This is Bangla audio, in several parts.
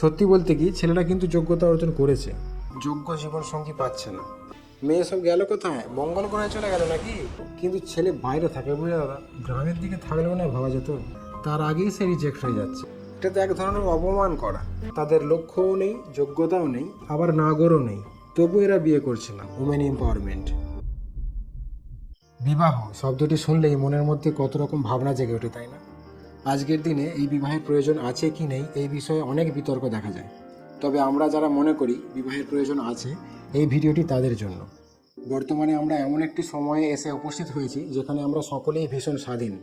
সত্যি বলতে কি ছেলেটা কিন্তু যোগ্যতা অর্জন করেছে, যোগ্য জীবন সঙ্গী পাচ্ছে না। মেয়ে সব গেল কোথায়, মঙ্গল গ্রহে চলে গেল নাকি? কিন্তু ছেলে বাইরে থাকে বুঝলে দাদা, গ্রামের দিকে থাকলেও না ভাবা যেত। তার আগেই সে রিজেক্ট হয়ে যাচ্ছে। এটা তো এক ধরনের অপমান করা। তাদের লক্ষ্যও নেই, যোগ্যতাও নেই, আবার নাগরও নেই, তবু এরা বিয়ে করছে না। Women empowerment. বিবাহ শব্দটি শুনলেই মনের মধ্যে কত রকম ভাবনা জেগে ওঠে, তাই না? আজকের দিনে এই বিবাহের প্রয়োজন আছে কি নেই এই বিষয়ে অনেক বিতর্ক দেখা যায়। তবে আমরা যারা মনে করি বিবাহের প্রয়োজন আছে, এই ভিডিওটি তাদের জন্য। বর্তমানে আমরা এমন একটি সময়ে এসে উপস্থিত হয়েছি যেখানে আমরা সকলেই ভীষণ স্বাধীন।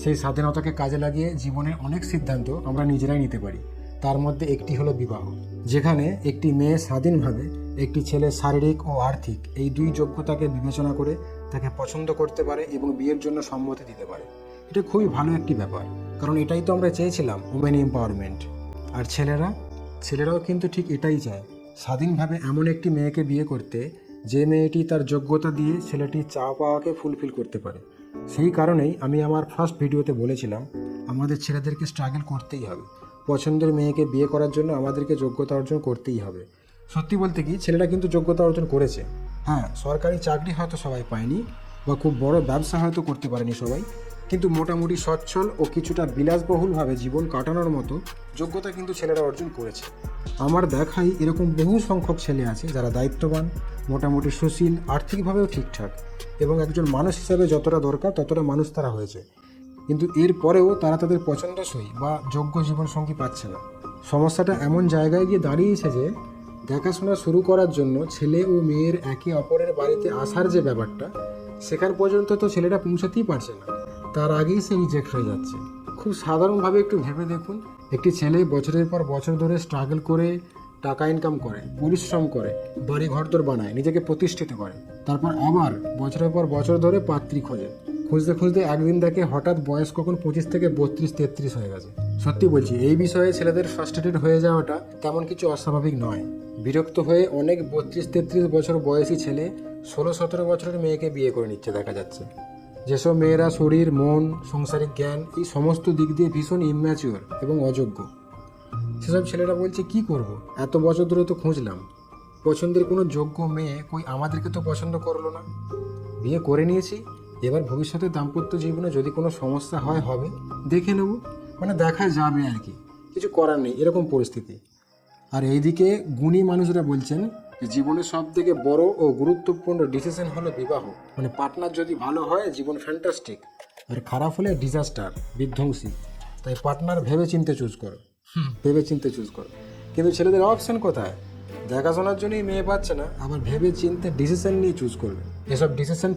সেই স্বাধীনতাকে কাজে লাগিয়ে জীবনের অনেক সিদ্ধান্ত আমরা নিজেরাই নিতে পারি। তার মধ্যে একটি হলো বিবাহ, যেখানে একটি মেয়ে স্বাধীনভাবে একটি ছেলে শারীরিক ও আর্থিক এই দুই যোগ্যতাকে বিবেচনা করে তাকে পছন্দ করতে পারে এবং বিয়ের জন্য সম্মতি দিতে পারে। এটা খুবই ভালো একটি ব্যাপার, কারণ এটাই তো আমরা চেয়েছিলাম, উমেন এম্পাওয়ারমেন্ট। আর ছেলেরাও কিন্তু ঠিক এটাই চায়, স্বাধীনভাবে এমন একটি মেয়েকে বিয়ে করতে যে মেয়েটি তার যোগ্যতা দিয়ে ছেলেটির চাওয়া পাওয়াকে ফুলফিল করতে পারে। সেই কারণেই আমি আমার ফার্স্ট ভিডিওতে বলেছিলাম আমাদের ছেলেদেরকে স্ট্রাগল করতেই হবে। পছন্দের মেয়েকে বিয়ে করার জন্য আমাদেরকে যোগ্যতা অর্জন করতেই হবে। সত্যি বলতে কি ছেলেরা কিন্তু যোগ্যতা অর্জন করেছে। হ্যাঁ, সরকারি চাকরি হয়তো সবাই পায়নি, বা খুব বড় ব্যবসা হয়তো করতে পারেনি সবাই, কিন্তু মোটামুটি সচ্ছল ও কিছুটা বিলাসবহুলভাবে জীবন কাটানোর মতো যোগ্যতা কিন্তু ছেলেরা অর্জন করেছে। আমার দেখাই এরকম বহু সংখ্যক ছেলে আছে যারা দায়িত্ববান, মোটামুটি সুশীল, আর্থিকভাবেও ঠিকঠাক, এবং একজন মানুষ হিসাবে যতটা দরকার ততটা মানুষ তারা হয়েছে। কিন্তু এর পরেও তারা তাদের পছন্দসই বা যোগ্য জীবনসঙ্গী পাচ্ছে না। সমস্যাটা এমন জায়গায় গিয়ে দাঁড়িয়েছে যে দেখাশোনা শুরু করার জন্য ছেলে ও মেয়ের একে অপরের বাড়িতে আসার যে ব্যাপারটা, সেখান পর্যন্ত তো ছেলেটা পৌঁছাতেই পারছে না, তার আগেই সে রিজেক্ট হয়ে যাচ্ছে। খুব সাধারণভাবে একটু ভেবে দেখুন, একটি ছেলে বছরের পর বছর ধরে স্ট্রাগল করে টাকা ইনকাম করে, পরিশ্রম করে, বাড়ি ঘরদোর বানায়, নিজেকে প্রতিষ্ঠিত করে, তারপর আবার বছরের পর বছর ধরে পাত্রী খোঁজে। খুঁজতে খুঁজতে একদিন দেখে হঠাৎ বয়স কখন 25 থেকে 32-33 হয়ে গেছে। সত্যি বলছি, এই বিষয়ে ছেলেদের ফ্রাস্ট্রেটেড হয়ে যাওয়াটা তেমন কিছু অস্বাভাবিক নয়। বিরক্ত হয়ে অনেক 32-33 বছর বয়সী ছেলে 16-17 বছরের মেয়েকে বিয়ে করে নিচ্ছে দেখা যাচ্ছে। যেসব মেয়েরা শরীর, মন, সাংসারিক জ্ঞান এই সমস্ত দিক দিয়ে ভীষণ ইম্যাচিওর এবং অযোগ্য, সেসব ছেলেরা বলছে কি করব, এত বছর ধরে তো খুঁজলাম, পছন্দের কোনো যোগ্য মেয়ে কই আমাদেরকে তো পছন্দ করলো না, বিয়ে করে নিয়েছি, এবার ভবিষ্যতে দাম্পত্য জীবনে যদি কোনো সমস্যা হয় হবে, দেখে নেব, মানে দেখা যাবে আর কি, কিছু করার নেই, এরকম পরিস্থিতি। আর এইদিকে গুণী মানুষরা বলছেন যে জীবনের সব থেকে বড় ও গুরুত্বপূর্ণ ডিসিশন হলো বিবাহ। মানে পার্টনার যদি ভালো হয় জীবন ফ্যান্টাস্টিক, আর খারাপ হলে ডিজাস্টার, বিধ্বংসী। তাই পার্টনার ভেবে চিন্তে চুজ করো, কিন্তু ছেলেদের অপশন কোথায়? দেখাশোনার জন্যই মেয়ে পাচ্ছে না, আবার ভেবে চিন্তে ডিসিশন নিয়ে চুজ করবে। এসব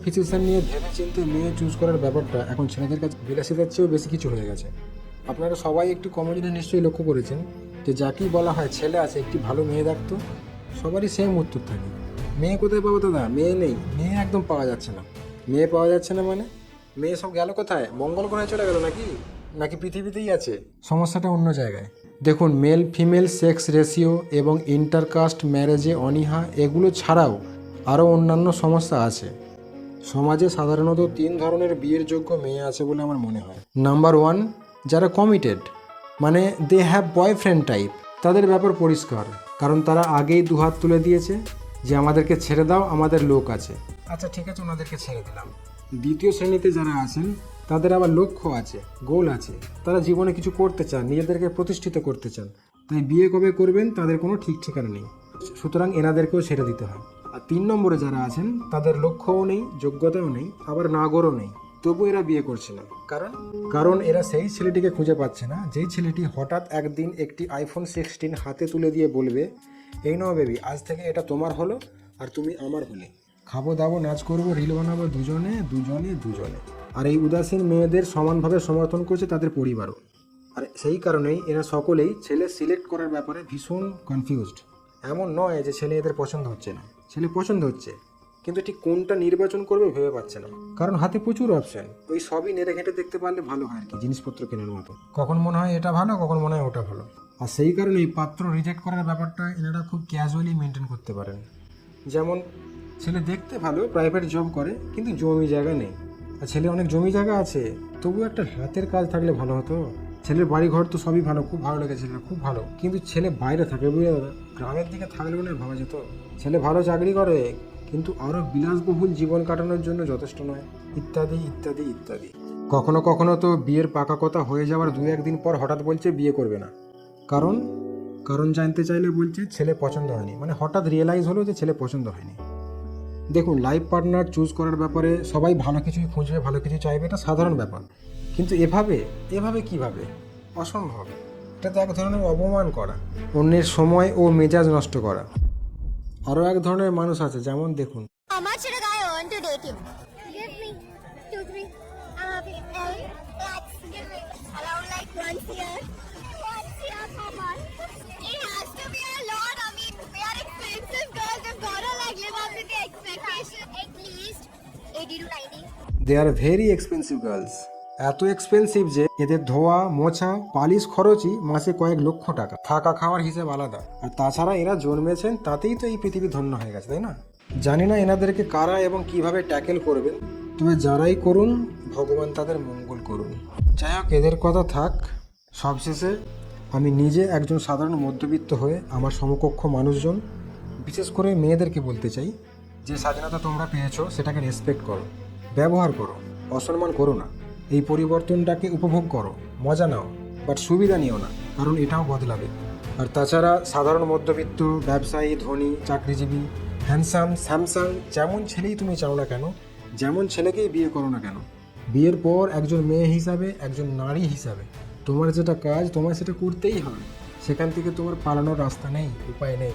ফিসিশন নিয়ে ভেবে চিন্তে মেয়ে চুজ করার ব্যাপারটা এখন ছেলেদের কাছে বিলাসিতার চেয়েও বেশি কিছু হয়ে গেছে। আপনারা সবাই একটু কমেডিতে নিশ্চয়ই লক্ষ্য করেছেন যে যাকেই বলা হয় ছেলে আছে একটি ভালো মেয়ে দেখতো, সবারই সেম উত্তর থাকে, মেয়ে কোথায় পাবো দাদা, মেয়ে নেই, মেয়ে একদম পাওয়া যাচ্ছে না। মেয়ে পাওয়া যাচ্ছে না মানে মেয়ে সব গেল কোথায়, মঙ্গল গ্রহে চলে গেল নাকি পৃথিবীতেই আছে? সমস্যাটা অন্য জায়গায়। দেখুন, মেল ফিমেল সেক্স রেশিও এবং ইন্টারকাস্ট ম্যারেজে অনীহা এগুলো ছাড়াও আরও অন্যান্য সমস্যা আছে। সমাজে সাধারণত 3 ধরনের বিয়ের যোগ্য মেয়ে আছে বলে আমার মনে হয়। নাম্বার 1, যারা কমিটেড, মানে দে হ্যাভ বয়ফ্রেন্ড টাইপ। তাদের ব্যাপার পরিষ্কার, কারণ তারা আগেই দুহাত তুলে দিয়েছে যে আমাদেরকে ছেড়ে দাও, আমাদের লোক আছে। আচ্ছা ঠিক আছে, ওনাদেরকে ছেড়ে দিলাম। দ্বিতীয় শ্রেণীতে যারা আছেন তাদের আবার লক্ষ্য আছে, গোল আছে, তারা জীবনে কিছু করতে চান, নিজেদেরকে প্রতিষ্ঠিত করতে চান, তাই বিয়ে কবে করবেন তাদের কোনো ঠিক ঠিকানা নেই, সুতরাং এনাদেরকেও ছেড়ে দিতে হয়। আর 3 নম্বরে যারা আছেন তাদের লক্ষ্যও নেই, যোগ্যতাও নেই, আবার নাগরও নেই, তবু এরা বিয়ে করছে না। কারণ এরা সেই ছেলেটিকে খুঁজে পাচ্ছে না যেই ছেলেটি হঠাৎ একদিন একটি iPhone 16 হাতে তুলে দিয়ে বলবে, এই নাও বেবি, আজ থেকে এটা তোমার হলো আর তুমি আমার হলে, খাবো দাবো নাচ করবো, রিল বানাবো দুজনে। আর এই উদাসীন মেয়েদের সমানভাবে সমর্থন করছে তাদের পরিবারও। আর সেই কারণেই এরা সকলেই ছেলে সিলেক্ট করার ব্যাপারে ভীষণ কনফিউজড। এমন নয় যে ছেলে এদের পছন্দ হচ্ছে না, ছেলে পছন্দ হচ্ছে, কিন্তু ঠিক কোনটা নির্বাচন করবে ভেবে পাচ্ছে না, কারণ হাতে প্রচুর অপশন। ওই সবই নেড়ে ঘেঁটে দেখতে পারলে ভালো হয় আর কি, জিনিসপত্র কেনার মতো। কখন মনে হয় এটা ভালো, কখন মনে হয় ওটা ভালো। আর সেই কারণেই পাত্র রিজেক্ট করার ব্যাপারটা এনারা খুব ক্যাজুয়ালি মেনটেন করতে পারেন। যেমন ছেলে দেখতে ভালো, প্রাইভেট জব করে, কিন্তু জমি জায়গা নেই। আর ছেলে অনেক জমি জায়গা আছে, তবু একটা হাতের কাজ থাকলে ভালো হতো। ছেলের বাড়ি ঘর তো সবই ভালো, খুব ভালো লেগেছে, খুব ভালো, কিন্তু ছেলে বাইরে থাকে, বুঝলে দাদা, গ্রামের দিকে থাকলে মনে হয় ভাবা যেত। ছেলে ভালো চাকরি করে কিন্তু আরও বিলাসবহুল জীবন কাটানোর জন্য যথেষ্ট নয়, ইত্যাদি ইত্যাদি ইত্যাদি। কখনো কখনো তো বিয়ের পাকা কথা হয়ে যাওয়ার 2-1 দিন পর হঠাৎ বলছে বিয়ে করবে না। কারণ কারণ জানতে চাইলে বলছে ছেলে পছন্দ হয়নি, মানে হঠাৎ রিয়েলাইজ হলো যে ছেলে পছন্দ হয়নি। দেখুন, লাইফ পার্টনার চুজ করার ব্যাপারে সবাই ভালো কিছুই খুঁজবে, ভালো কিছু চাইবে, এটা সাধারণ ব্যাপার। কিন্তু এভাবে কিভাবে? অসম্ভব। এটা তো এক ধরনের অপমান করা, অন্যের সময় ও মেজাজ নষ্ট করা। আরও এক ধরনের মানুষ আছে, যেমন দেখুন, How much should a guy earn to date you? Give me 2-3. Lakhs. Give me around like once a year. Once a year, come on. It has to be a lot. I mean, we are expensive girls. We've gotta like live up to the expectation. At least 80 to 90. They are very expensive girls. এত এক্সপেন্সিভ যে এদের ধোয়া মোছা পালিশ খরচই মাসে কয়েক লক্ষ টাকা, থাকা খাওয়ার হিসেব আলাদা। আর তাছাড়া এরা জন্মেছেন তাতেই তো এই পৃথিবী ধন্য হয়ে গেছে, তাই না? জানি না এনাদেরকে কারা এবং কিভাবে ট্যাকেল করবেন, তবে যারাই করুন ভগবান তাদের মঙ্গল করুন। যাই হোক, এদের কথা থাক। সবশেষে আমি নিজে একজন সাধারণ মধ্যবিত্ত হয়ে আমার সমকক্ষ মানুষজন, বিশেষ করে মেয়েদেরকে বলতে চাই, যে স্বাধীনতা তোমরা পেয়েছো সেটাকে রেসপেক্ট করো, ব্যবহার করো, অসম্মান করো না। এই পরিবর্তনটাকে উপভোগ করো, মজা নাও, বাট সুবিধা নিও না, কারণ এটাও বদলাবে। আর তাছাড়া সাধারণ মধ্যবিত্ত, ব্যবসায়ী, ধনী, চাকরিজীবী, হ্যান্ডসাম, স্যামসাং, যেমন ছেলেই তুমি চাও না কেন, যেমন ছেলেকেই বিয়ে করো না কেন, বিয়ের পর একজন মেয়ে হিসাবে, একজন নারী হিসাবে তোমার যেটা কাজ তোমায় সেটা করতেই হবে। সেখান থেকে তোমার পালানোর রাস্তা নেই, উপায় নেই।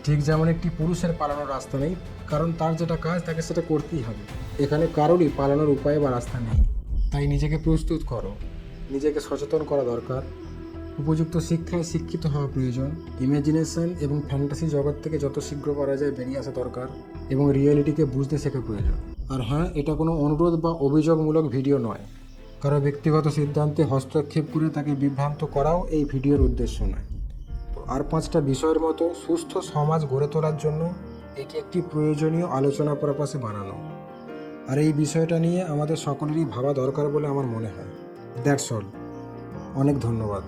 ঠিক যেমন একটি পুরুষের পালানোর রাস্তা নেই, কারণ তার যেটা কাজ তাকে সেটা করতেই হবে। এখানে কারোরই পালানোর উপায় বা রাস্তা নেই। তাই নিজেকে প্রস্তুত করো, নিজেকে সচেতন করা দরকার, উপযুক্ত শিক্ষায় শিক্ষিত হওয়া প্রয়োজন, ইমাজিনেশন এবং ফ্যান্টাসি জগৎ থেকে যত শীঘ্র পারা যায় বেরিয়ে আসা দরকার, এবং রিয়েলিটিকে বুঝতে শেখা প্রয়োজন। আর হ্যাঁ, এটা কোনো অনুরোধ বা অভিযোগমূলক ভিডিও নয়, কারো ব্যক্তিগত সিদ্ধান্তে হস্তক্ষেপ করে তাকে বিভ্রান্ত করাও এই ভিডিওর উদ্দেশ্য নয়। আর 5টা বিষয়ের মতো সুস্থ সমাজ গড়ে তোলার জন্য এটি একটি প্রয়োজনীয় আলোচনা পারপাসে বানানো। আর এই বিষয়টা নিয়ে আমাদের সকলেরই ভাবা দরকার বলে আমার মনে হয়। That's all. অনেক ধন্যবাদ।